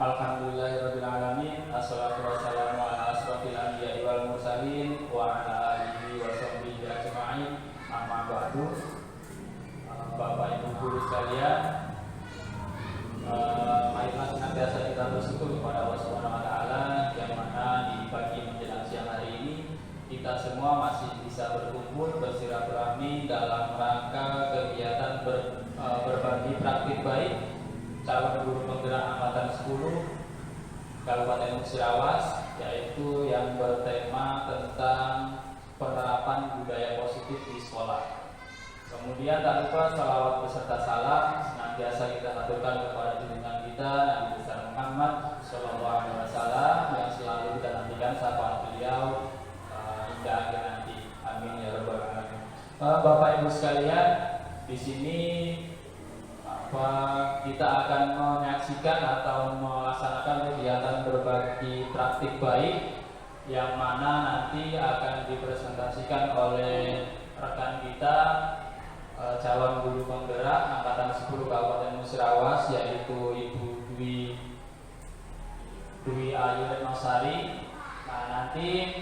Alhamdulillahirabbil alamin. Assalatu wassalamu ala asrofil anbiya'i wal mursalin wa ala alihi wa sahbihi ajma'in. Amma ba'du. Bapak Ibu guru sekalian, marilah senantiasa kita bersyukur kepada Allah Subhanahu wa taala yang mana di pagi menjelang siang hari ini kita semua masih bisa berkumpul bersilaturahmi dalam rangka kegiatan berbagi praktik baik calon guru penggerak angkatan 10 Kabupaten Musirawas, yaitu yang bertema tentang penerapan budaya positif di sekolah. Kemudian tak lupa salawat beserta salam senantiasa kita aturkan kepada junjungan kita Nabi besar Muhammad Sallallahu Alaihi Wasallam yang selalu kita nantikan syafaat beliau hingga akhir nanti. Amin ya rabbal alamin. Bapak Ibu sekalian, di sini kita akan menyaksikan atau melaksanakan kegiatan berbagi praktik baik yang mana nanti akan dipresentasikan oleh rekan kita calon guru penggerak angkatan 10 Kabupaten Musirawas, yaitu Ibu Dwi Ayu Retnosari. Nah, nanti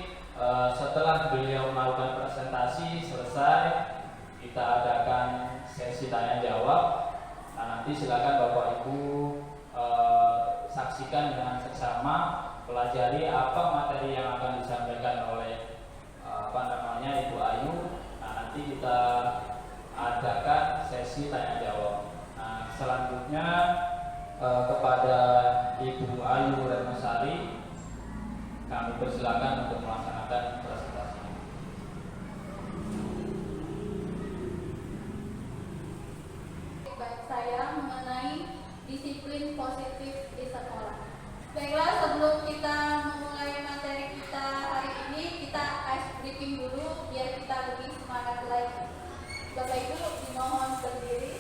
setelah beliau melakukan presentasi selesai, kita adakan sesi tanya jawab. Nah, nanti silakan Bapak Ibu saksikan dengan seksama, pelajari apa materi yang akan disampaikan oleh Ibu Ayu. Nah, nanti kita adakan sesi tanya jawab. Nah, selanjutnya kepada Ibu Ayu Retnosari kami persilakan untuk melaksanakan presentasi. Saya mengenai disiplin positif di sekolah. Baiklah, sebelum kita memulai materi kita hari ini, kita ice briefing dulu biar kita lebih semangat lagi. Bapak Ibu dimohon berdiri.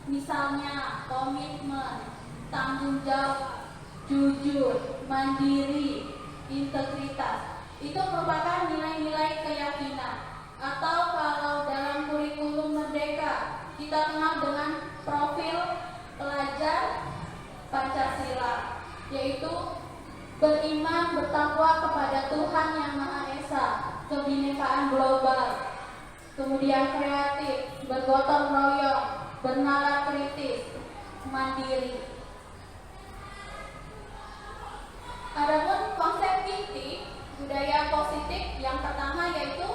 Misalnya komitmen, tanggung jawab, jujur, mandiri, integritas. Itu merupakan nilai-nilai keyakinan. Atau kalau dalam kurikulum Merdeka kita kenal dengan profil pelajar Pancasila, yaitu beriman, bertakwa kepada Tuhan Yang Maha Esa, kebinekaan global, kemudian kreatif, bergotong royong, bernalar kritis, mandiri. Adapun konsep inti budaya positif yang pertama yaitu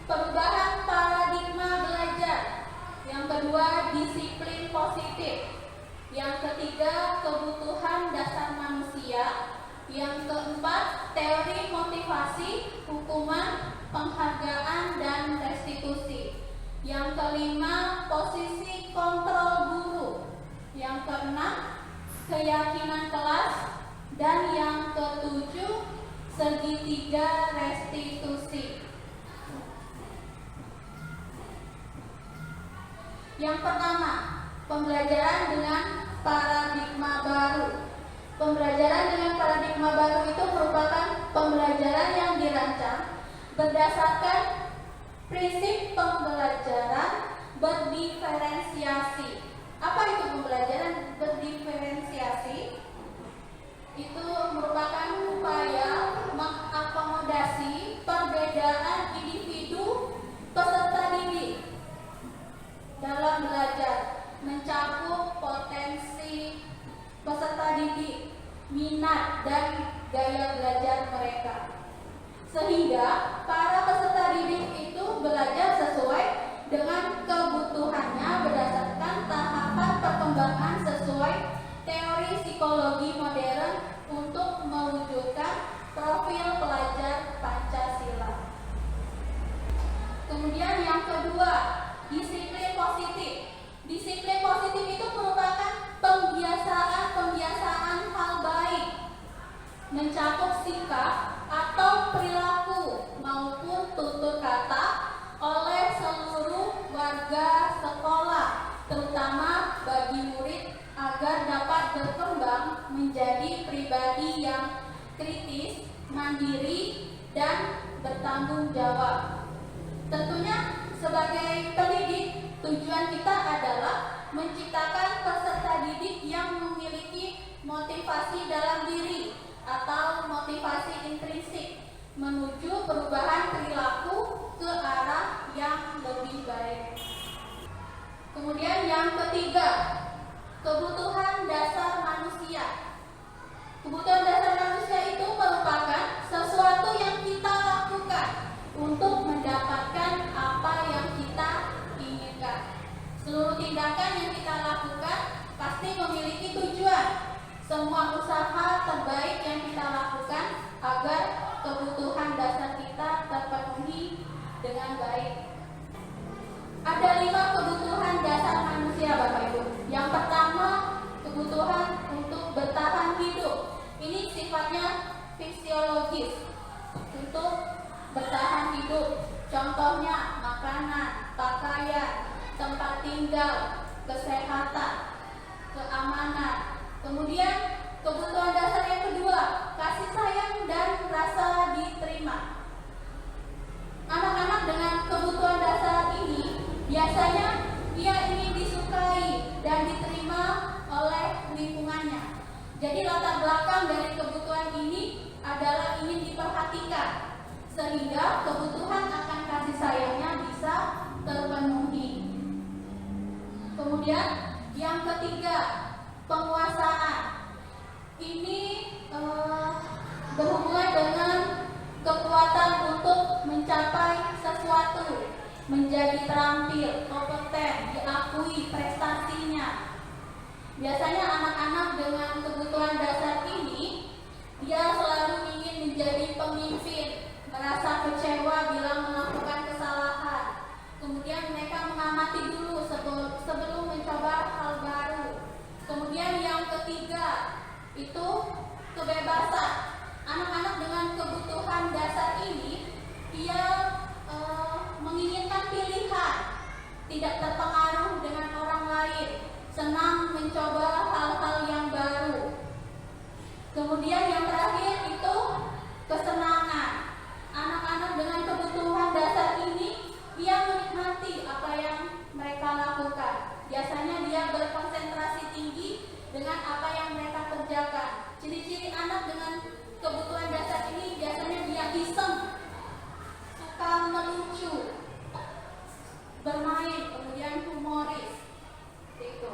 perubahan paradigma belajar, yang kedua disiplin positif, yang ketiga kebutuhan dasar manusia, yang keempat teori motivasi, hukuman, penghargaan, dan restitusi, yang kelima posisi kontrol guru, yang keenam keyakinan kelas, dan yang ketujuh segitiga restitusi. Yang pertama, pembelajaran dengan paradigma baru. Pembelajaran dengan paradigma baru itu merupakan pembelajaran yang dirancang berdasarkan prinsip pembelajaran berdiferensiasi. Apa itu pembelajaran berdiferensiasi? Itu merupakan upaya mengakomodasi perbedaan individu peserta didik dalam belajar, mencakup potensi peserta didik, minat, dan gaya belajar mereka, sehingga para peserta didik itu belajar sesuai dengan kebutuhannya berdasarkan tahapan perkembangan sesuai teori psikologi modern untuk mewujudkan profil pelajar Pancasila. Kemudian yang kedua, disiplin positif. Disiplin positif itu merupakan pembiasaan hal baik, mencakup sikap atau perilaku maupun tutur kata oleh seluruh warga sekolah, terutama bagi murid agar dapat berkembang menjadi pribadi yang kritis, mandiri, dan bertanggung jawab. Tentunya sebagai pendidik, tujuan kita adalah menciptakan peserta didik yang memiliki motivasi dalam diri atau motivasi intrinsik menuju perubahan perilaku ke arah yang lebih baik. Kemudian yang ketiga, kebutuhan dasar manusia. Kebutuhan dasar manusia itu merupakan sesuatu yang kita lakukan untuk mendapatkan apa yang kita inginkan. Seluruh tindakan yang kita lakukan pasti memiliki tujuan. Semua usaha terbaik yang kita lakukan agar kebutuhan dasar kita terpenuhi dengan baik. Ada 5 kebutuhan dasar manusia, Bapak Ibu. Yang pertama, kebutuhan untuk bertahan hidup. Ini sifatnya fisiologis, untuk bertahan hidup. Contohnya makanan, pakaian, tempat tinggal, kesehatan, keamanan. Kemudian kebutuhan dasar yang kedua, kasih sayang dan rasa diterima. Anak-anak dengan kebutuhan dasar ini biasanya ia ingin disukai dan diterima oleh lingkungannya. Jadi latar belakang dari kebutuhan ini adalah ingin diperhatikan, sehingga kebutuhan akan kasih sayangnya bisa terpenuhi. Kemudian yang ketiga, penguasaan. Ini berhubungan dengan kekuatan untuk mencapai sesuatu, menjadi terampil, kompeten, diakui prestasinya. Biasanya anak-anak dengan kebutuhan dasar ini, dia selalu ingin menjadi pemimpin, merasa kecewa bila melakukan kesalahan. Kemudian mereka mengamati dulu sebelum mencoba hal baru. Kemudian yang ketiga, itu kebebasan. Anak-anak dengan kebutuhan dasar ini, dia menginginkan pilihan, tidak terpengaruh dengan orang lain, senang mencoba hal-hal yang baru. Kemudian yang terakhir itu kesenangan. Anak-anak dengan kebutuhan dasar ini, dia menikmati apa yang mereka lakukan. Biasanya dia berkonsentrasi tinggi dengan apa yang mereka kerjakan. Ciri-ciri anak dengan kebutuhan dasar ini biasanya dia iseng, suka melucu, bermain, kemudian humoris. Itu.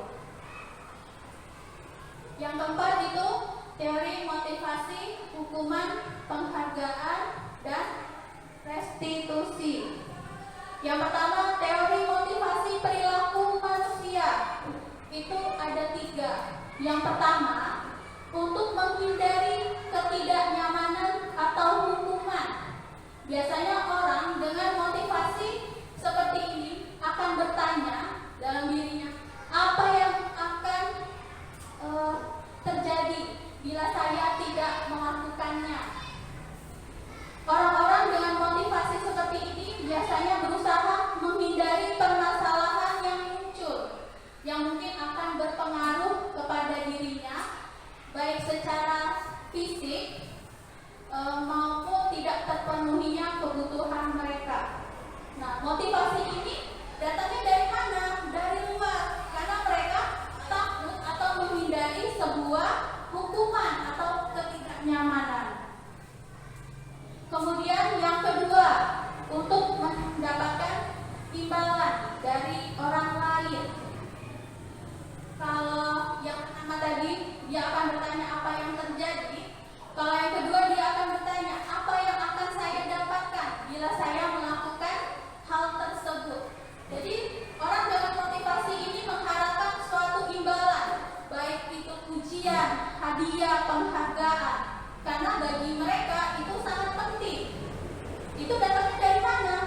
Yang keempat itu teori motivasi, hukuman, penghargaan, dan restitusi. Yang pertama, teori motivasi perilaku manusia. Itu ada 3. Yang pertama, untuk menghindari ketidaknyamanan atau hukuman. Biasanya orang dengan motivasi seperti ini akan bertanya dalam dirinya, apa yang akan terjadi bila saya tidak melakukannya. Orang-orang dengan motivasi seperti ini biasanya berusaha menghindari permasalahan yang muncul, yang mungkin akan berpengaruh kepada dirinya, baik secara fisik maupun tidak terpenuhinya kebutuhan mereka. Nah, motivasi ini datangnya dari mana? Dari luar, karena mereka takut atau menghindari sebuah hukuman atau ketidaknyamanan. Kemudian yang kedua, untuk mendapatkan imbalan dari orang lain. Kalau yang pertama tadi dia akan bertanya apa yang terjadi. Kalau yang kedua dia akan bertanya apa yang akan saya dapatkan bila saya melakukan hal tersebut. Jadi orang dengan motivasi ini mengharapkan suatu imbalan, baik itu pujian, hadiah, penghargaan. Karena bagi mereka itu sangat penting. Itu datangnya dari mana?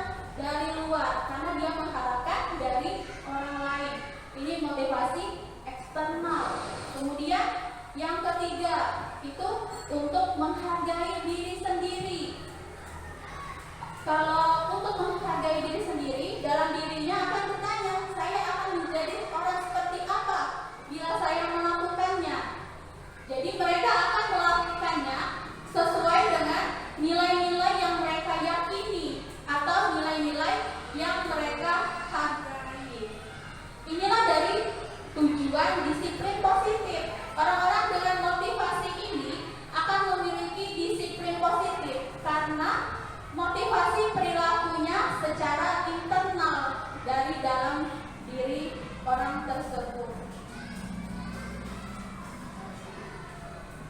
Dari luar, karena dia mengharapkan dari orang lain. Ini motivasi eksternal. Kemudian yang ketiga itu untuk menghargai diri sendiri. Kalau untuk menghargai diri sendiri, dalam dirinya akan bertanya, saya akan menjadi orang seperti apa bila saya melakukannya. Jadi mereka akan melakukannya sesuai dengan nilai-nilai yang mereka yakini atau nilai-nilai yang mereka hargai. Inilah dari tujuan disiplin positif. Orang-orang dengan motivasi ini akan memiliki disiplin positif karena motivasi perilakunya secara internal dari dalam diri orang tersebut.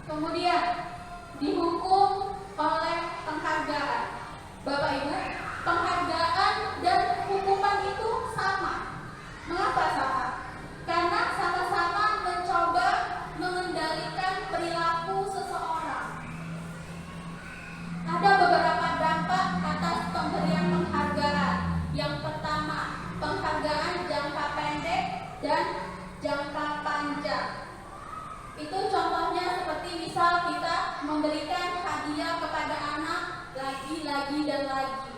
Kemudian dihukum oleh penghargaan. Bapak Ibu, penghargaan dan hukuman itu sama. Mengapa sama? Karena sama-sama mencoba mengendalikan perilaku seseorang. Ada beberapa dampak atas pemberian penghargaan. Yang pertama, penghargaan jangka pendek dan jangka panjang. Itu contohnya seperti misal kita memberikan hadiah kepada anak lagi dan lagi,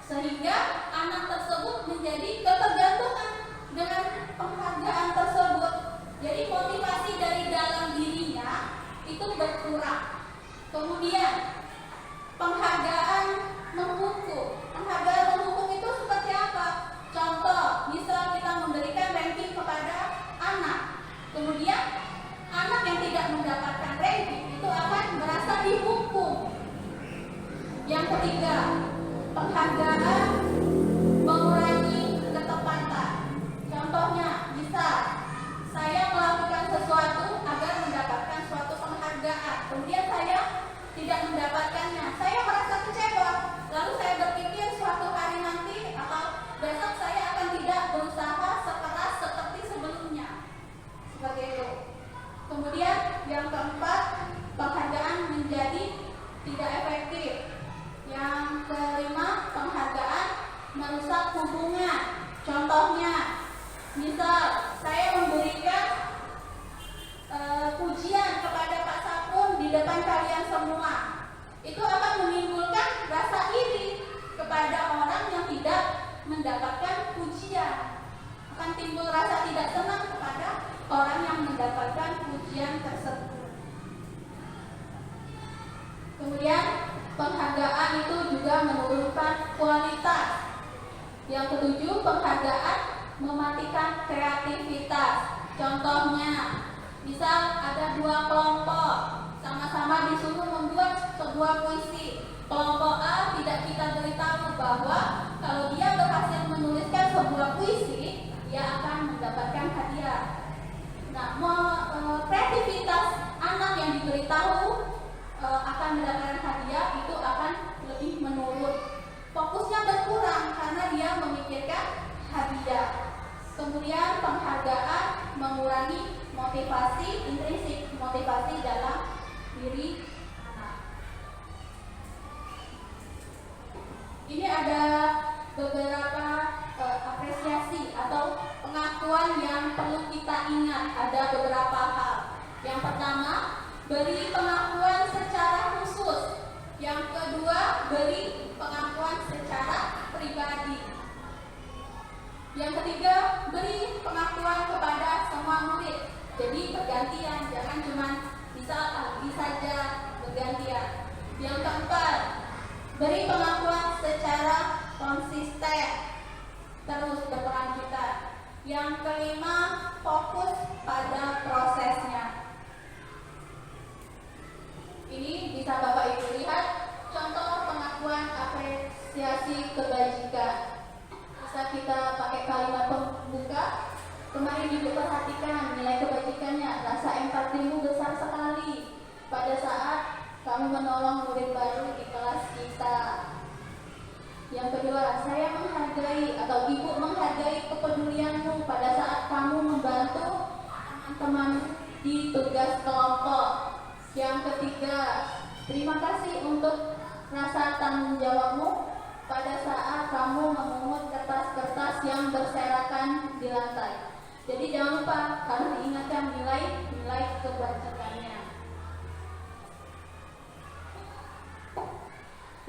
sehingga anak tersebut menjadi ketergantungan dengan penghargaan tersebut. Jadi motivasi dari dalam dirinya itu berkurang. Kemudian penghargaan menghukum. Penghargaan menghukum itu seperti apa? Contoh, misal kita memberikan ranking kepada anak, kemudian anak yang tidak mendapatkan ranking itu akan merasa dihukum. Yang ketiga, penghargaan mengurangi ketepatan. Contohnya, misal saya melakukan sesuatu agar mendapatkan suatu penghargaan, kemudian saya tidak mendapatkannya, saya merasa kecewa. Lalu saya berpikir suatu hari nanti atau besok saya akan tidak berusaha sekeras seperti sebelumnya. Seperti itu. Kemudian yang keempat, penghargaan menjadi tidak efektif. Yang kelima, penghargaan merusak hubungan. Contohnya, misal saya memberikan pujian kepada Pak Sapun di depan kalian semua, itu akan menimbulkan rasa iri kepada orang yang tidak mendapatkan pujian. Akan timbul rasa tidak senang kepada orang yang mendapatkan pujian tersebut. Kemudian penghargaan itu juga menurunkan kualitas. Yang ketujuh, penghargaan mematikan kreativitas. Contohnya, misal ada dua kelompok sama-sama disuruh membuat sebuah puisi. Kelompok A tidak kita beritahu bahwa kalau dia berhasil menuliskan sebuah puisi, dia akan mendapatkan hadiah. Nah, kreativitas akan mendapatkan hadiah itu akan lebih menurun. Fokusnya berkurang karena dia memikirkan hadiah. Kemudian penghargaan mengurangi motivasi, intrinsik motivasi dalam diri anak. Ini ada beberapa apresiasi atau pengakuan yang perlu kita ingat. Ada beberapa hal. Yang pertama, beri pengakuan secara khusus. Yang kedua, beri pengakuan secara pribadi. Yang ketiga, beri pengakuan kepada semua murid. Jadi bergantian, jangan cuma bisa saja bergantian. Yang keempat, beri pengakuan secara konsisten, terus berkelanjutan. Yang kelima, fokus pada prosesnya. Ini bisa Bapak Ibu lihat contoh pengakuan apresiasi kebajikan. Bisa kita pakai kalimat pembuka. Kemarin Ibu perhatikan nilai kebajikannya, rasa empatimu besar sekali pada saat kamu menolong murid baru di kelas kita. Yang kedua, saya menghargai atau Ibu menghargai kepedulianmu pada saat kamu membantu teman-teman di tugas kelompok. Yang ketiga, terima kasih untuk rasa tanggung jawabmu pada saat kamu memungut kertas-kertas yang berserakan di lantai. Jadi jangan lupa harus diingatkan nilai kebajikannya.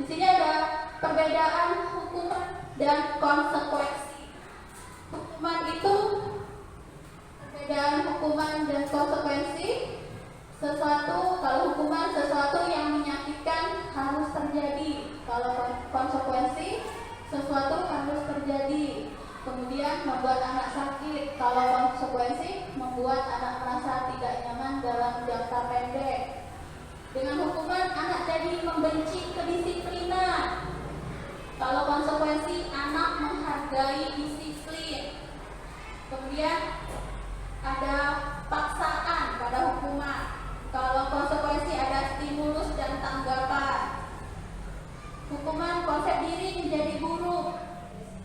Di sini ada perbedaan hukuman dan konsekuensi. Hukuman itu perbedaan hukuman dan konsekuensi. Kalau hukuman sesuatu yang menyakitkan harus terjadi. Kalau konsekuensi sesuatu harus terjadi. Kemudian membuat anak sakit. Kalau konsekuensi membuat anak merasa tidak nyaman dalam jangka pendek. Dengan hukuman anak jadi membenci kedisiplinan. Kalau konsekuensi anak menghargai disiplin. Kemudian ada paksaan pada hukuman. Kalau konsekuensi ada stimulus dan tanggapan. Hukuman konsep diri menjadi buruk,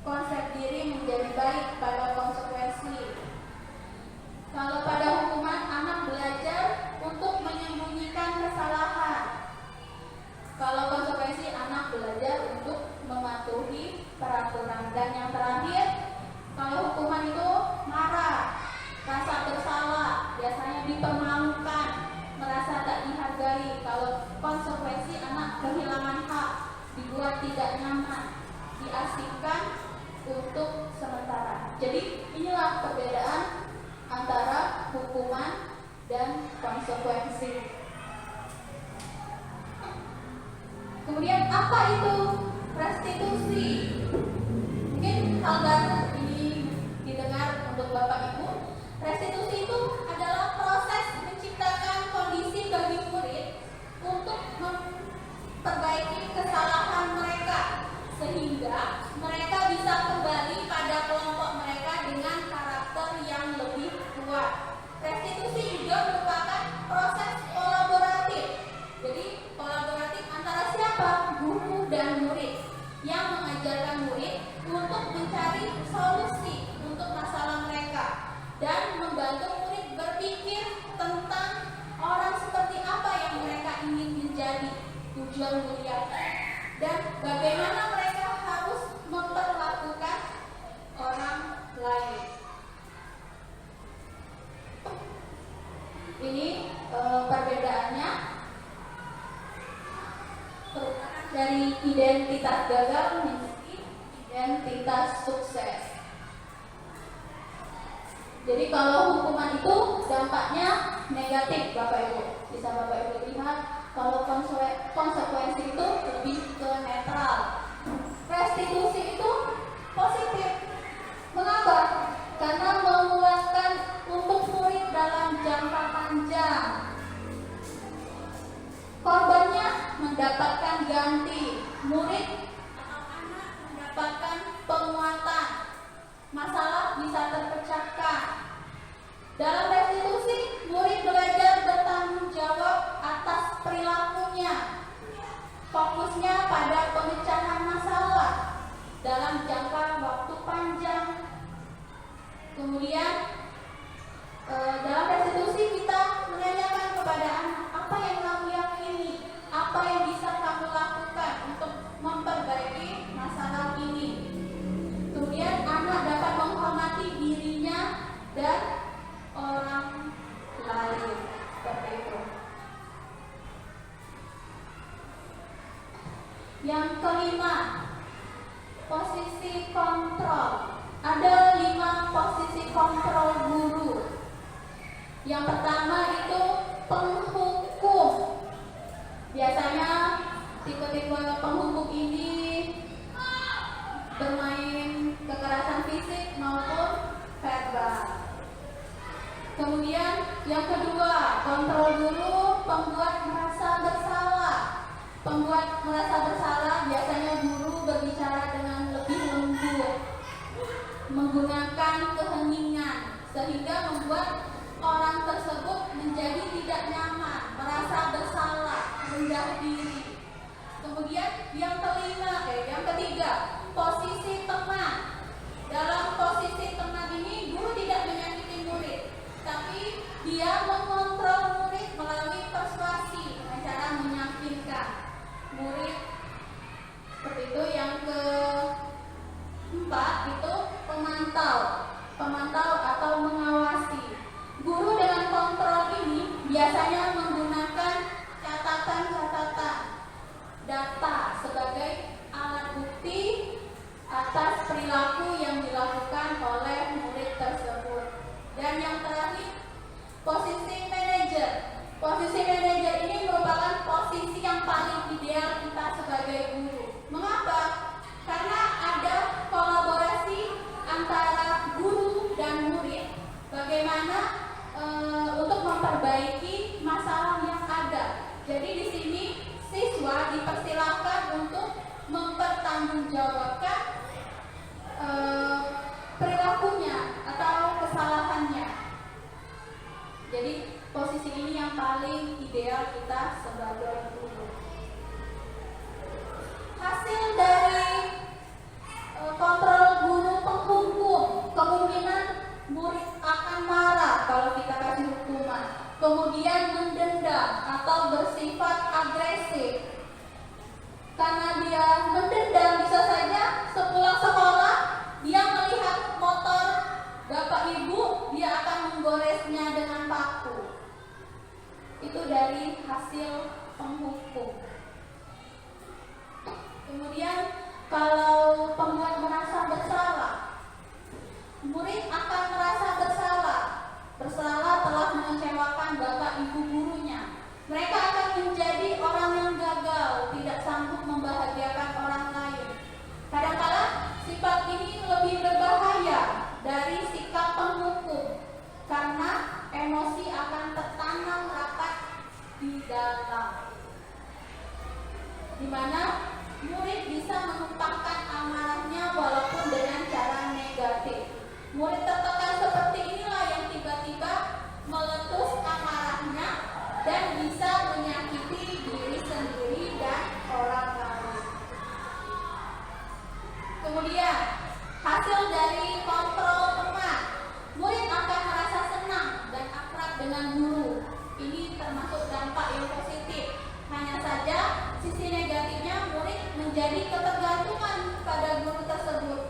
konsep diri menjadi baik pada konsekuensi. Kalau pada hukuman anak belajar untuk menyembunyikan kesalahan. Kalau konsekuensi anak belajar untuk mematuhi peraturan. Dan yang terakhir, kalau hukuman itu marah, rasa bersalah, biasanya dipermalukan, merasa tak dihargai. Kalau konsekuensi anak kehilangan hak, dibuat tidak nyaman, diasingkan untuk sementara. Jadi inilah perbedaan antara hukuman dan konsekuensi. Kemudian apa itu restitusi? Mungkin hal baru ini didengar untuk Bapak Ibu. Restitusi itu adalah proses menciptakan kondisi bagi murid untuk memperbaiki kesalahan mereka sehingga mereka bisa kembali pada kelompok mereka dengan karakter yang lebih kuat. Restitusi juga merupakan proses kolaboratif. Jadi kolaboratif antara siapa? Guru dan murid yang mengajarkan murid untuk mencari solusi untuk masalah mereka dan membantu murid berpikir tentang orang seperti apa yang mereka ingin menjadi, tujuan mulianya, dan bagaimana mereka harus memperlakukan orang lain. Ini perbedaannya dari identitas gagal menjadi identitas sukses. Jadi kalau hukuman itu dampaknya negatif, Bapak Ibu. Bisa Bapak Ibu lihat. Kalau konsekuensi itu lebih ke netral. Restitusi itu positif. Mengapa? Karena menguatkan untuk murid dalam jangka panjang. Korbannya mendapatkan ganti. Murid atau anak mendapatkan penguatan. Masalah bisa terpecahkan. Dalam restitusi, murid belajar bertanggung jawab atas perilakunya dalam jangka waktu panjang. Kemudian dalam restitusi kita menanyakan kepada anak, apa yang kamu yakini, apa yang bisa kamu lakukan untuk memperbaiki masalah ini. Kemudian anak dapat menghormati dirinya dan orang lain. Seperti itu. Yang kelima, posisi kontrol. Ada 5 posisi kontrol guru. Yang pertama itu penghukum. Biasanya tipe-tipe penghukum ini bermain kekerasan fisik maupun verbal. Kemudian yang kedua, kontrol guru pembuat merasa bersalah. Pembuat merasa bersalah biasanya guru berbicara dengan lebih lembut, menggunakan keheningan, sehingga membuat orang tersebut menjadi tidak nyaman, merasa bersalah, rendah diri. Kemudian yang ketiga, posisi teman. Dalam posisi teman ini, guru tidak menyakiti murid, tapi dia mengontrol murid melalui persuasi dengan cara meyakinkan murid. Seperti itu. Yang keempat itu pemantau atau mengawasi. Guru dengan kontrol ini biasanya menggunakan catatan-catatan data sebagai alat bukti atas perilaku yang dilakukan oleh murid tersebut. Dan yang terakhir, posisi manajer. Posisi manajer ini merupakan posisi yang paling ideal kita sebagai guru. Mengapa? Karena ada kolaborasi antara guru dan murid. Bagaimana untuk memperbaiki masalah yang ada. Jadi di sini siswa dipersilakan untuk mempertanggungjawabkan perilakunya atau kesalahannya. Jadi posisi ini yang paling ideal kita sebagai guru. Hasil dari kontrol guru penghukum, kemungkinan murid akan marah kalau kita kasih hukuman, kemudian mendendam atau bersifat agresif. Karena dia mendendam, bisa saja sepulang sekolah dia melihat motor bapak ibu, dia akan menggoresnya dengan paku. Itu dari hasil penghukum. Kemudian kalau pembuat merasa bersalah, murid akan merasa bersalah telah mengecewakan bapak ibu gurunya. Mereka akan menjadi orang yang gagal, tidak sanggup membahagiakan orang lain. Kadang-kadang sifat ini lebih berbahaya dari sikap penghukum, karena emosi akan tertanam rapat di dalam, di mana murid bisa menumpahkan amarahnya walaupun dengan cara negatif. Murid tertekan seperti inilah yang tiba-tiba meletus amarahnya dan bisa menyakiti diri sendiri dan orang lain. Kemudian hasil dari kontrol teman, murid akan merasa senang dan akrab dengan guru. Ini termasuk dampak yang positif. Hanya saja sisi negatifnya, murid menjadi ketergantungan pada guru tersebut.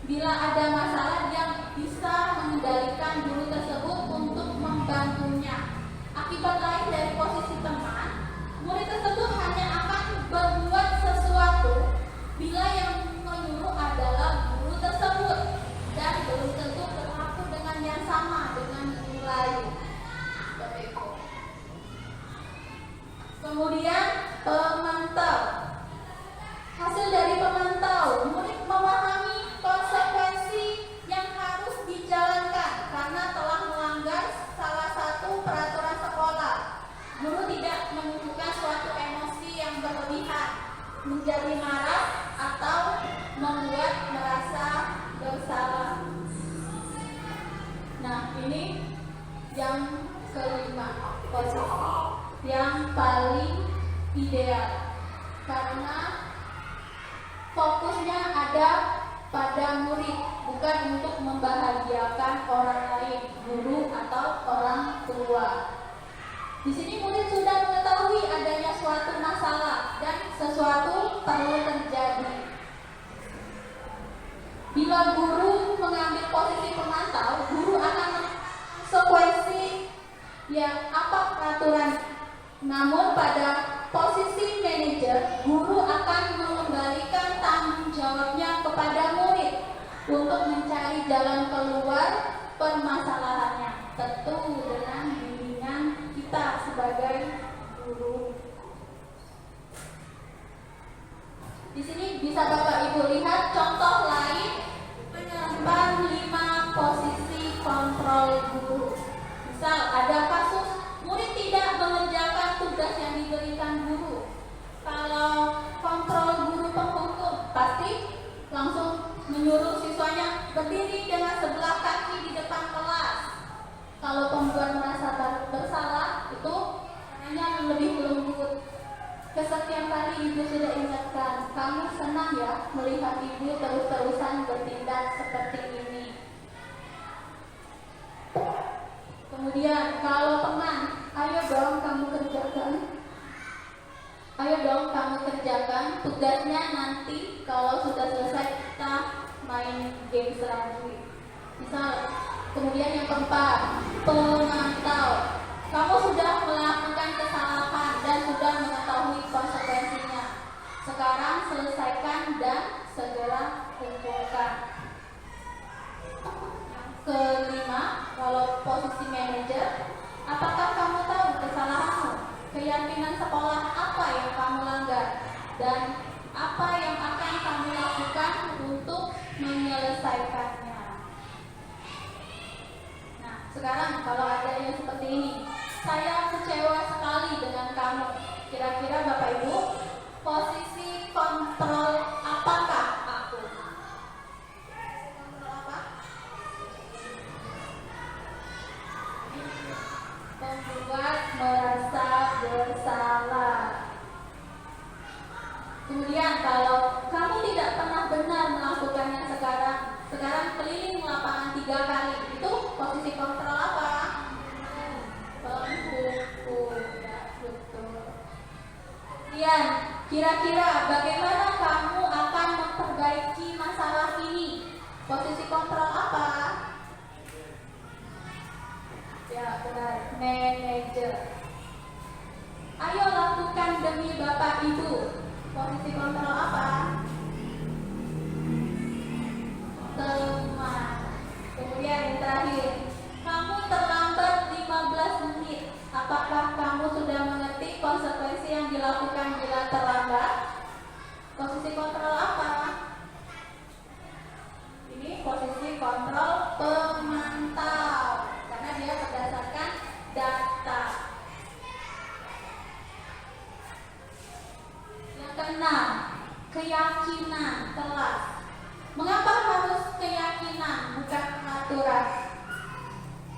Bila ada masalah, dia bisa mengendalikan guru tersebut untuk membantunya. Akibat lain dari posisi teman, murid tersebut hanya akan berbuat sesuatu bila yang menyuruh adalah guru tersebut, dan belum tentu berlaku dengan yang sama dengan guru lain. Seperti itu. Kemudian pemantau. Hasil dari pemantau, murid memahami konsekuensi yang harus dijalankan karena telah melanggar salah satu peraturan sekolah. Guru tidak menunjukkan suatu emosi yang berlebihan, menjadi marah atau membuat merasa bersalah. Nah, ini yang kelima, posisi yang paling ideal, karena fokusnya ada pada murid, bukan untuk membahagiakan orang lain, guru atau orang tua. Di sini murid sudah mengetahui adanya suatu masalah dan sesuatu perlu terjadi. Bila guru mengambil posisi pemantau, guru akan konsekuensi ya apa peraturan. Namun pada posisi manajer, guru akan mengembalikan tanggung jawabnya kepada murid untuk mencari jalan keluar permasalahannya, tentu dengan bimbingan kita sebagai guru. Di sini bisa Bapak Ibu lihat contoh lain penerapan 5 posisi kontrol guru. Misal ada kasus murid tidak mengerjakan tugas yang diberikan guru. Kalau kontrol guru penghukum pasti langsung menyuruh siswanya berdiri dengan sebelah kaki di depan kelas. Kalau pembuat merasa bersalah itu caranya lebih lembut. Kesekian kali ibu sudah ingatkan, kamu senang ya melihat ibu terus-terusan bertindak seperti ini. Kemudian kalau teman, ayo dong kamu kerjakan tugasnya nanti kalau sudah selesai kita main game lagi. Misal, kemudian yang keempat, pemantau. Kamu sudah melakukan kesalahan dan sudah mengetahui konsekuensinya. Sekarang selesaikan dan segera kumpulkan. Kelima, kalau posisi manajer, apakah kamu tahu kesalahanmu? Keyakinan sekolah apa yang kamu langgar? Dan apa yang akan kamu lakukan untuk menyelesaikannya? Nah, sekarang kalau ada yang seperti ini, saya kecewa sekali dengan kamu. Kira-kira Bapak Ibu, posisi kontrol apakah aku? Kontrol apa? Membuat merasa bersalah. Kemudian kalau kamu tidak pernah benar melakukannya sekarang keliling lapangan 3 kali, itu posisi kontrol apa? Penghukum, ya betul. Kemudian kira-kira bagaimana kamu akan memperbaiki masalah ini? Posisi kontrol apa? Ya benar, manajer. Ayo lakukan demi Bapak Ibu. Posisi kontrol apa? Teman. Kemudian yang terakhir, kamu terlambat 15 menit. Apakah kamu sudah mengerti konsekuensi yang dilakukan bila terlambat? Posisi kontrol apa? Ini posisi kontrol pemantau, karena dia berdasarkan data. Yang keenam, keyakinan kelas. Mengapa harus keyakinan bukan peraturan?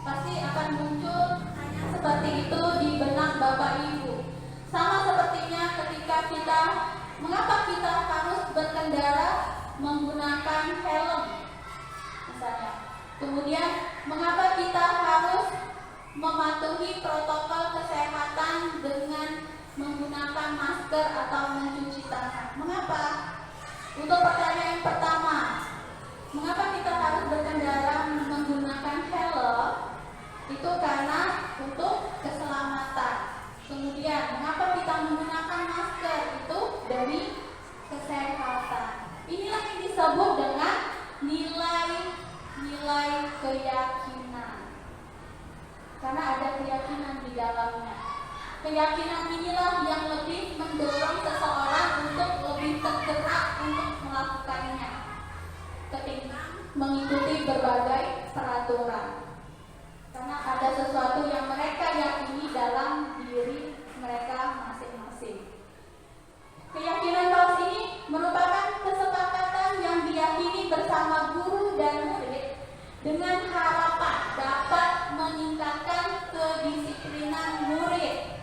Pasti akan muncul hanya seperti itu di benak Bapak Ibu. Sama sepertinya ketika mengapa kita harus berkendara menggunakan helm misalnya. Kemudian mengapa kita harus mematuhi protokol kesehatan dengan menggunakan masker atau mencuci tangan? Mengapa? Untuk pertanyaan yang pertama, mengapa kita harus berkendara menggunakan helm? Itu karena untuk keselamatan. Kemudian, mengapa kita menggunakan masker? Itu demi kesehatan. Inilah yang disebut dengan nilai keyakinan. Karena ada keyakinan di dalamnya. Keyakinan inilah yang lebih mendorong seseorang untuk lebih tergerak untuk melakukannya ketimbang mengikuti berbagai peraturan. Karena ada sesuatu yang mereka yakini dalam diri mereka masing-masing. Keyakinan kaos ini merupakan kesepakatan yang diyakini bersama guru dan murid dengan harapan dapat meningkatkan kedisiplinan murid.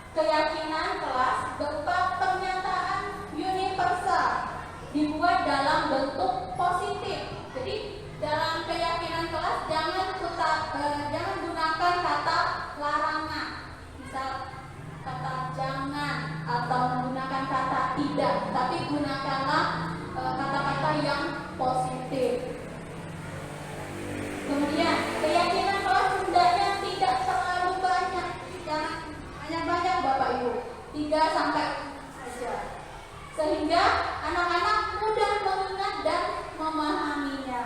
Keyakinan kelas berupa pernyataan universal dimulai tidak, tapi gunakanlah kata-kata yang positif. Kemudian keyakinan kelas hendaknya tidak terlalu banyak, jangan banyak-banyak Bapak Ibu, 3 sampai 5 saja, sehingga anak-anak mudah mengingat dan memahaminya.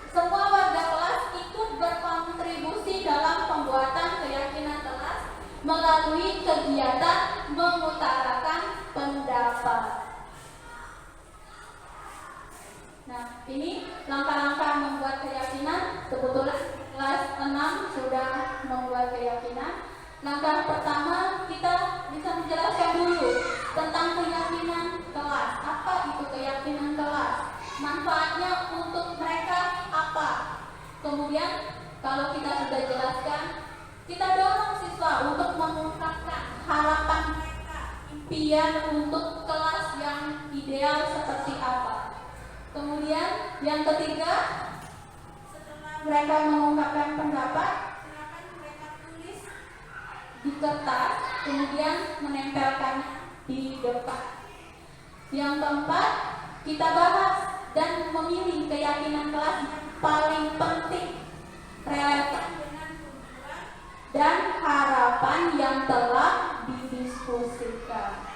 Semua warga kelas ikut berkontribusi dalam pembuatan keyakinan kelas melalui kegiatan mengutarakan pendapat. Nah, ini langkah-langkah membuat keyakinan. Kebetulan kelas 6 sudah membuat keyakinan. Langkah pertama, kita bisa menjelaskan dulu tentang keyakinan kelas. Apa itu keyakinan kelas? Manfaatnya untuk mereka apa? Kemudian, kalau kita sudah jelaskan, kita dorong siswa untuk mengungkapkan harapan mereka, impian untuk kelas yang ideal seperti apa. Kemudian yang ketiga, setelah mereka mengungkapkan pendapat, silakan mereka tulis di kertas, kemudian menempelkannya di depan. Yang keempat, kita bahas dan memilih keyakinan kelas yang paling penting, relevan dengan tujuan dan harapan yang telah didiskusikan.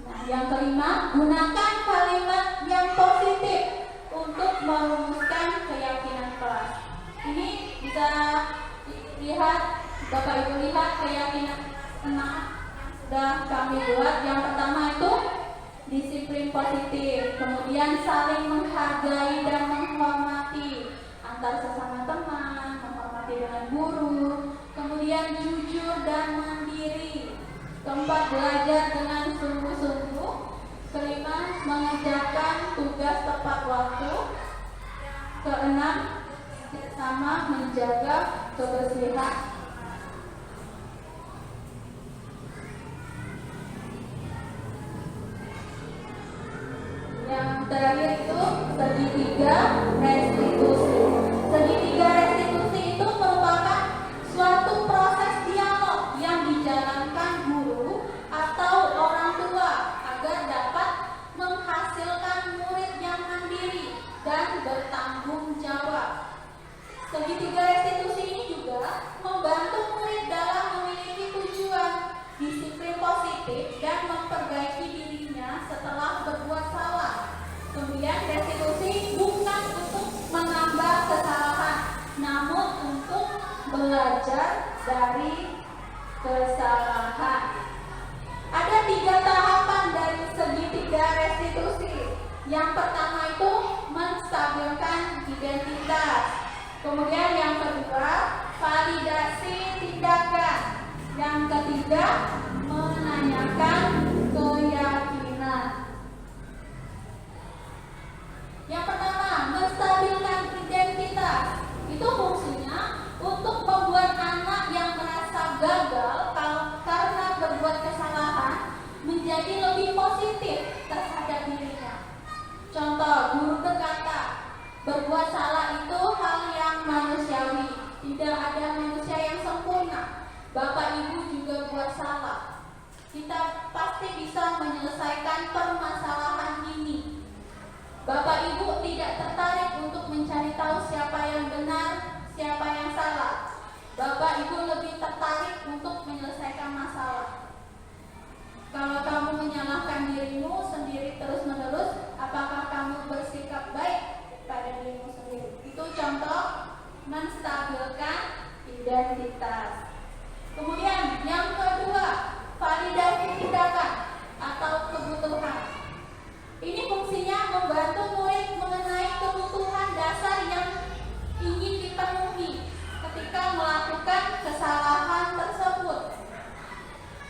Nah, yang kelima, gunakan kalimat yang positif untuk merumuskan keyakinan kelas. Ini bisa dilihat, Bapak Ibu lihat keyakinan kelas 6 yang sudah kami buat. Yang pertama itu disiplin positif, kemudian saling menghargai dan menghormati antar sesama teman, menghormati dengan guru, kemudian jujur dan mandiri. Keempat, belajar dengan sungguh-sungguh. Kelima, mengerjakan tugas tepat waktu. Keenam, bersama menjaga kebersihan. Yang terakhir itu segitiga restitusi. Segitiga restitusi itu merupakan suatu proses dialog yang dijalankan guru atau orang tua agar dapat menghasilkan murid yang mandiri dan bertanggung jawab. Segitiga restitusi ini juga membantu murid dalam memiliki tujuan, disiplin positif, dan memperbaiki dirinya setelah berbuat salah. Kemudian restitusi bukan untuk menambah kesalahan, namun untuk belajar dari kesalahan. Ada 3 tahapan dari segitiga restitusi. Yang pertama itu menstabilkan identitas. Kemudian yang kedua, validasi tindakan. Yang ketiga, menanyakan keyakinan. Yang pertama, menstabilkan identitas. Itu fungsinya untuk membuat anak yang merasa gagal karena berbuat kesalahan menjadi lebih positif terhadap dirinya. Contoh, guru berkata, berbuat salah itu hal yang manusiawi. Tidak ada manusia yang sempurna. Bapak Ibu juga buat salah. Kita pasti bisa menyelesaikan permasalahan ini. Bapak Ibu tidak tertarik untuk mencari tahu siapa yang benar, siapa yang salah. Bapak Ibu lebih tertarik untuk menyelesaikan masalah. Kalau kamu menyalahkan dirimu sendiri terus-menerus, apakah kamu bersikap baik pada dirimu sendiri? Itu contoh menstabilkan identitas. Kemudian yang kedua, validasi tindakan atau kebutuhan. Ini fungsinya membantu murid mengenai kebutuhan dasar yang ingin dipenuhi ketika melakukan kesalahan tersebut.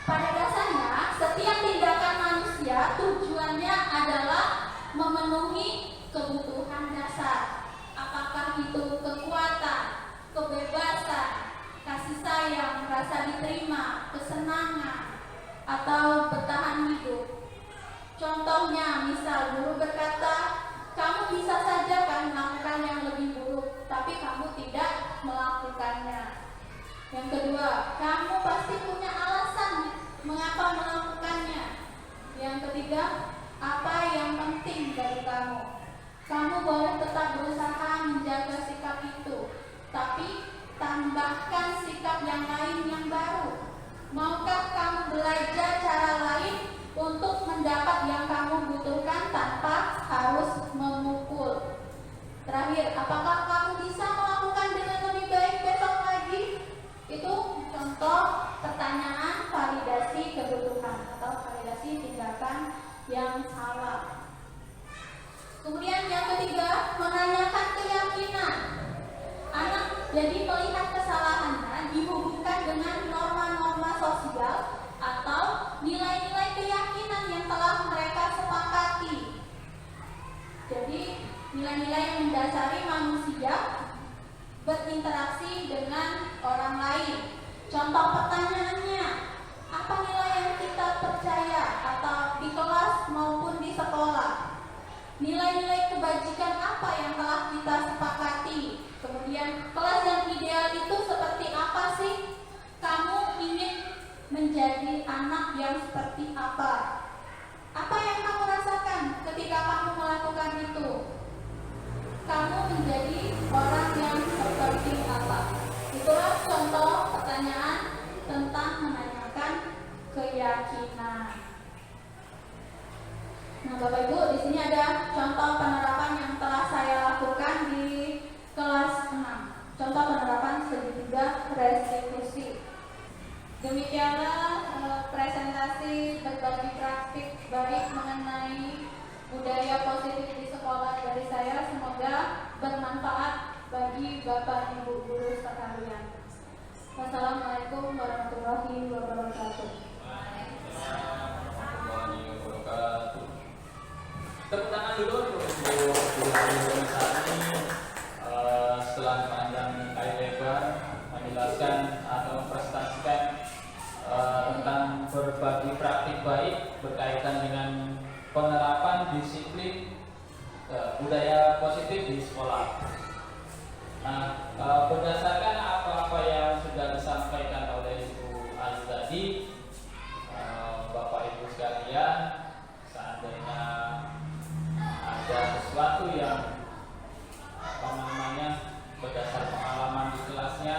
Pada dasarnya, setiap tindakan manusia tujuannya adalah memenuhi kebutuhan dasar. Apakah itu kekuatan, kebebasan, kasih sayang, rasa diterima, kesenangan, atau bertahan hidup. Contohnya, misal guru berkata, kamu bisa saja kan melakukan yang lebih buruk, tapi kamu tidak melakukannya. Yang kedua, kamu pasti punya alasan mengapa melakukannya. Yang ketiga, apa yang penting bagi kamu? Kamu boleh tetap berusaha menjaga sikap itu, tapi tambahkan sikap yang lain yang baru. Maukah kamu belajar cara lain untuk mendapat yang kamu butuhkan tanpa harus memukul? Terakhir, apakah kamu bisa melakukan dengan lebih baik besok lagi? Itu contoh pertanyaan validasi kebutuhan atau validasi tindakan yang salah. Kemudian yang ketiga, menanyakan keyakinan. Anak jadi melihat kesalahannya dihubungkan dengan norma-norma sosial atau nilai-nilai keyakinan yang telah mereka sepakati. Jadi nilai-nilai yang mendasari manusia berinteraksi dengan orang lain. Contoh pertanyaannya, apa nilai yang kita percaya atau di kelas maupun di sekolah? Nilai-nilai kebajikan apa yang telah kita sepakati? Kemudian kelas yang ideal itu seperti apa sih? Kamu ingin menjadi anak yang seperti apa? Apa yang kamu rasakan ketika kamu melakukan itu? Kamu menjadi orang yang seperti apa? Itulah contoh pertanyaan tentang menanyakan keyakinan. Nah, Bapak Ibu, di sini ada contoh penerapan yang telah saya lakukan di kelas 6. Contoh penerapan segitiga restitusi. Demikianlah presentasi berbagi praktik baik mengenai budaya positif di sekolah dari saya. Semoga bermanfaat bagi Bapak Ibu guru sekalian. Wassalamualaikum warahmatullahi wabarakatuh. Tepuk tangan dulu untuk guru-guru saat ini. Setelah panjang kali lebar menjelaskan atau mempresentasikan tentang berbagi praktik baik berkaitan dengan penerapan disiplin budaya positif di sekolah. Nah, berdasarkan apa-apa yang sudah disampaikan oleh Ibu Ayu tadi, Bapak Ibu sekalian, seandainya ada sesuatu yang berdasar pengalaman di kelasnya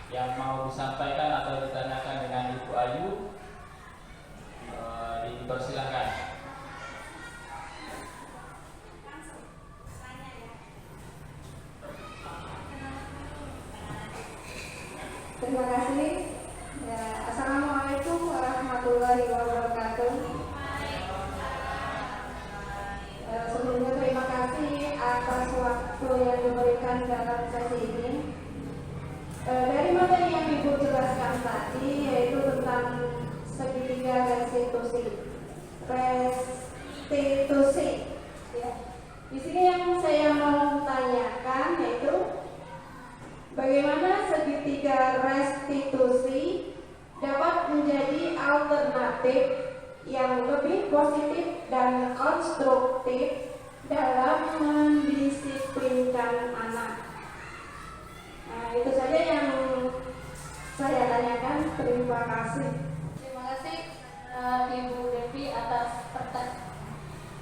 yang mau disampaikan atau ditanyakan dengan Ibu Ayu, dipersilahkan. Terima kasih. Ya, Assalamualaikum warahmatullahi wabarakatuh. Sebelumnya terima kasih atas waktu yang diberikan dalam sesi ini. Dari materi yang Ibu jelaskan tadi, yaitu tentang segitiga restitusi. Ya. Di sini yang saya mau tanyakan yaitu bagaimana segitiga restitusi dapat menjadi alternatif yang lebih positif dan konstruktif dalam mendisiplinkan anak. Nah, itu saja yang saya tanyakan. Terima kasih. Terima kasih Ibu Devi atas pertanyaan.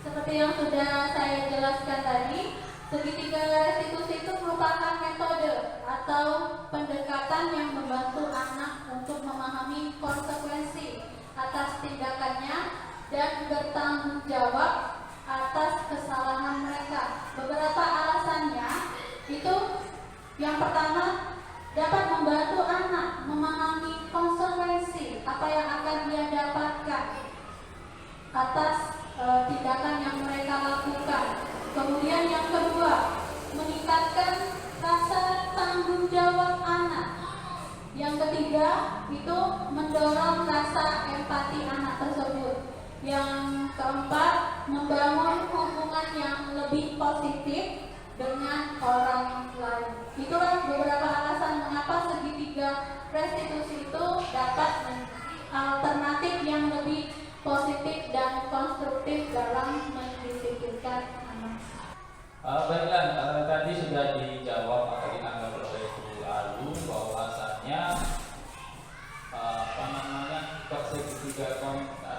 Seperti yang sudah saya jelaskan tadi, segitiga restitusi itu merupakan metode atau pendekatan yang membantu anak untuk memahami konsekuensi atas tindakannya dan bertanggung jawab atas kesalahan mereka. Beberapa alasannya itu, yang pertama, dapat membantu anak memahami konsekuensi apa yang akan dia dapatkan atas tindakan yang mereka lakukan. Kemudian yang kedua, meningkatkan rasa tanggung jawab anak. Yang ketiga, itu mendorong rasa empati anak tersebut. Yang keempat, membangun hubungan yang lebih positif dengan orang lain. Itulah beberapa alasan mengapa segitiga restitusi itu dapat alternatif yang lebih positif dan konstruktif dalam mendisiplinkan anak. Baiklah, tadi sudah dijawab atau ditanggapi oleh Ibu Ayu bahwasannya segitiga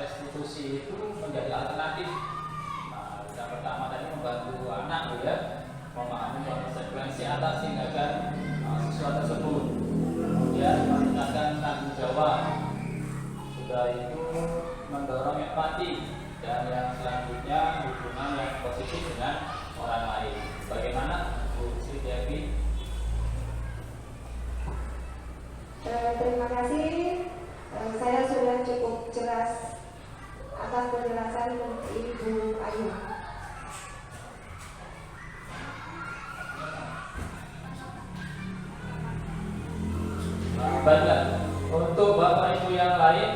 restitusi itu menjadi alternatif. Nah, yang pertama tadi membantu anak ya, memahami konsekuensi atas tindakan siswa tersebut. Kemudian meningkatkan tanggung jawab. Sudah itu mendorong empati, dan yang selanjutnya hubungan yang positif dengan orang lain. Bagaimana Bu Sri Dewi? Terima kasih. Saya sudah cukup jelas atas penjelasan Ibu Ayu. Baiklah, untuk Bapak Ibu yang lain,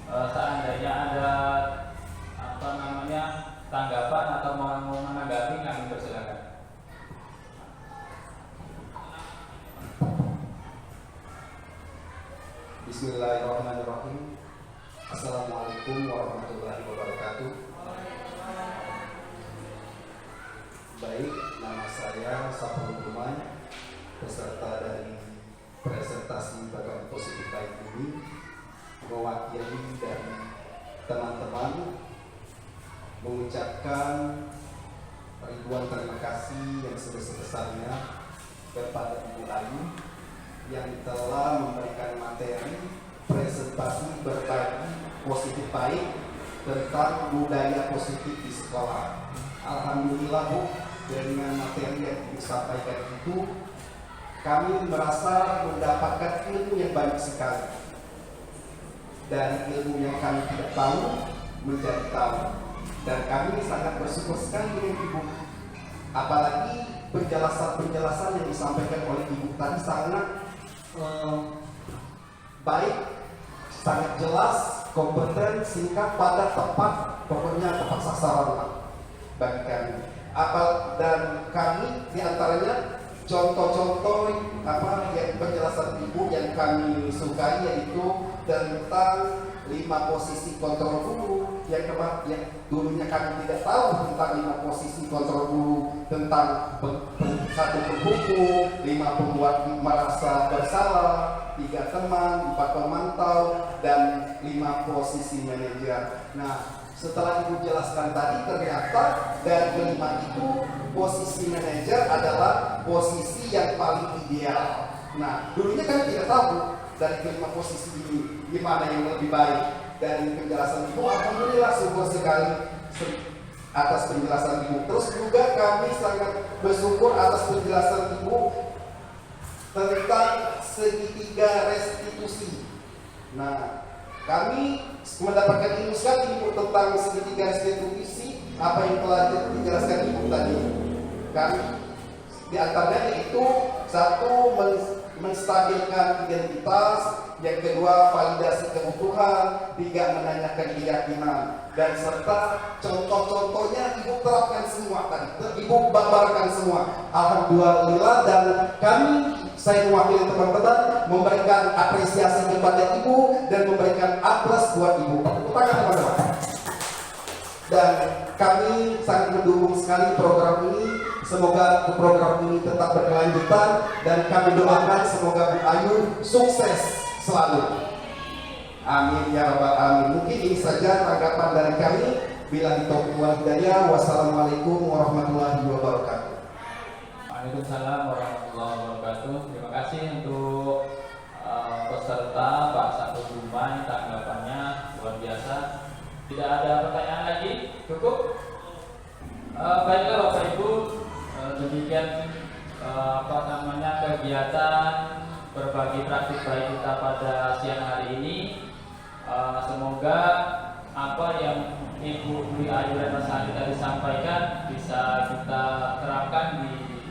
seandainya ada tanggapan atau mau menanggapi, kami persilakan. Bismillahirrahmanirrahim. Assalamualaikum warahmatullahi wabarakatuh. Baik, nama saya Saiful Umay, peserta dari presentasi Bagan Positif Baik ini, mewakili dari teman-teman mengucapkan ribuan terima kasih yang sebesar-besarnya kepada Ibu Ayu yang telah memberikan materi presentasi berbagi positif baik tentang budaya positif di sekolah. Alhamdulillah Bu, dengan materi yang disampaikan itu kami merasa mendapatkan ilmu yang banyak sekali. Dari ilmu yang kami tidak tahu menjadi tahu, dan kami sangat bersyukur sekali dengan Ibu. Apalagi penjelasan-penjelasan yang disampaikan oleh Ibu tadi sangat baik, sangat jelas, kompeten, singkat, padat, tepat, pokoknya tepat sasaran lah bagi kami. Dan kami diantaranya contoh-contoh yang penjelasan Ibu yang kami sukai, yaitu tentang 5 posisi kontrol guru yang dulunya kami tidak tahu tentang 5 posisi kontrol guru, tentang 1 penghukum, 5 pembuat merasa bersalah, 3 teman, 4 pemantau, dan 5 posisi manajer. Nah, setelah Ibu jelaskan tadi, ternyata dari kelima itu posisi manajer adalah posisi yang paling ideal. Nah, dulunya kami tidak tahu dari kelima posisi ini gimana yang lebih baik. Dari penjelasan Ibu, alhamdulillah syukur sekali atas penjelasan Ibu. Terus juga kami sangat bersyukur atas penjelasan Ibu tentang segitiga restitusi. Nah, kami mendapatkan ilmu sekali Ibu tentang segitiga restitusi, apa yang telah dijelaskan Ibu tadi. Kami di antaranya itu 1, menstabilkan identitas, yang kedua validasi kebutuhan, 3 menanyakan keyakinan, dan serta contoh-contohnya Ibu terapkan semua tadi, Ibu paparkan semua. Alhamdulillah, dan saya mewakili teman-teman memberikan apresiasi kepada Ibu dan memberikan A+ buat Ibu. Tepuk tangan teman-teman. Dan kami sangat mendukung sekali program ini. Semoga program ini tetap berkelanjutan, dan kami doakan semoga Bu Ayu sukses selalu. Amin ya rabbal alamin. Mungkin ini saja tanggapan dari kami. Billahi taufiq wal hidayah. Wassalamualaikum warahmatullahi wabarakatuh. Waalaikumsalam warahmatullahi wabarakatuh. Terima kasih untuk peserta Pak Saiful Umay, tanggapannya luar biasa. Tidak ada pertanyaan lagi? Cukup? Baiklah Bapak Ibu, demikian kegiatan berbagi praktik baik kita pada siang hari ini. Semoga apa yang Ibu Dwi Ayu Renasari tadi sampaikan bisa kita terapkan di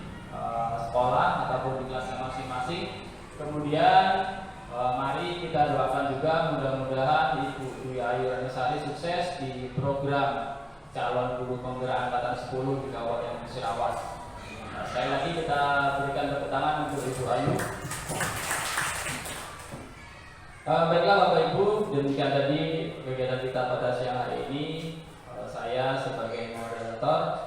sekolah ataupun di kelas masing-masing. Kemudian mari kita doakan juga mudah-mudahan Ibu Dwi Ayu Renasari sukses di program calon guru penggerak angkatan 10 di Kabupaten Musirawas. Sekali lagi kita berikan tepuk tangan untuk Ibu Ayu. Baiklah Bapak Ibu, demikian tadi kegiatan kita pada siang hari ini. Saya sebagai moderator